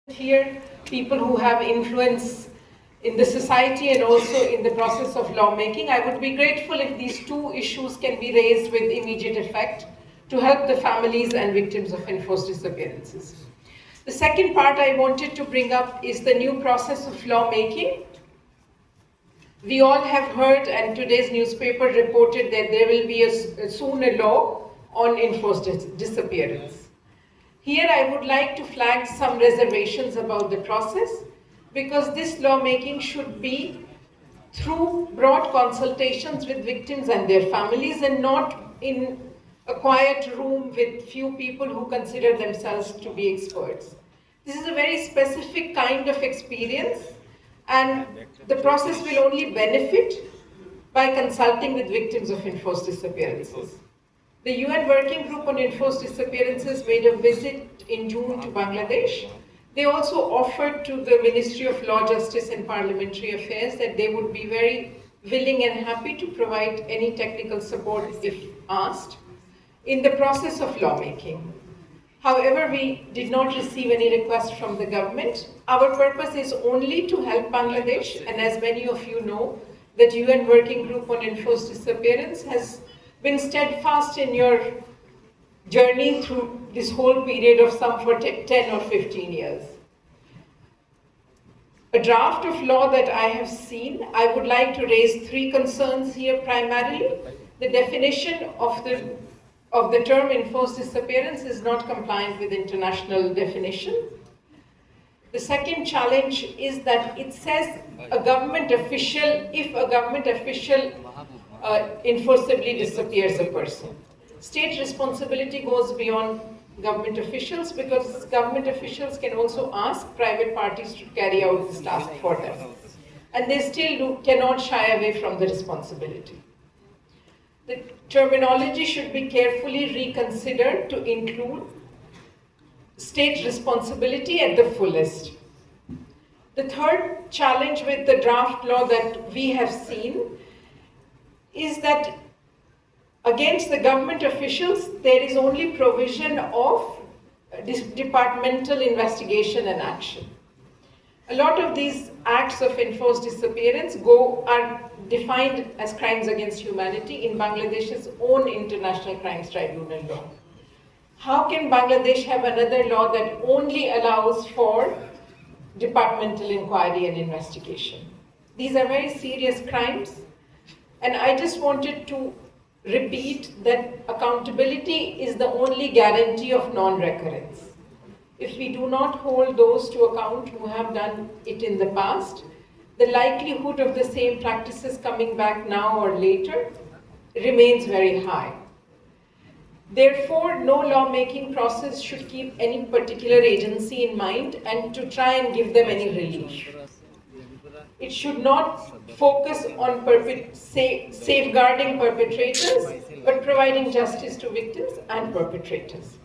Here, people who have influence in the society and also in the process of lawmaking. I would be grateful if these two issues can be raised with immediate effect to help the families and victims of enforced disappearances. The second part I wanted to bring up is the new process of lawmaking. We all have heard, and today's newspaper reported that there will be soon a law on enforced disappearance. Here I would like to flag some reservations about the process because this lawmaking should be through broad consultations with victims and their families and not in a quiet room with few people who consider themselves to be experts. This is a very specific kind of experience and the process will only benefit by consulting with victims of enforced disappearances. The UN Working Group on Enforced Disappearances made a visit in June to Bangladesh. They also offered to the Ministry of Law, Justice and Parliamentary Affairs that they would be very willing and happy to provide any technical support if asked in the process of lawmaking. However, we did not receive any request from the government. Our purpose is only to help Bangladesh, and as many of you know, the UN Working Group on Enforced Disappearance has been steadfast in your journey through this whole period of some for 10 or 15 years. A draft of law that I have seen, I would like to raise three concerns here primarily. The definition of the term enforced disappearance is not compliant with international definition. The second challenge is that it says a government official, if a government official enforceably disappears a person. State responsibility goes beyond government officials because government officials can also ask private parties to carry out this task for them. And they still cannot shy away from the responsibility. The terminology should be carefully reconsidered to include state responsibility at the fullest. The third challenge with the draft law that we have seen is that against the government officials, there is only provision of departmental investigation and action. A lot of these acts of enforced disappearance are defined as crimes against humanity in Bangladesh's own International Crimes Tribunal law. How can Bangladesh have another law that only allows for departmental inquiry and investigation? These are very serious crimes. And I just wanted to repeat that accountability is the only guarantee of non-recurrence. If we do not hold those to account who have done it in the past, the likelihood of the same practices coming back now or later remains very high. Therefore, no lawmaking process should keep any particular agency in mind and to try and give them any relief. It should not focus on safeguarding perpetrators, but providing justice to victims and perpetrators.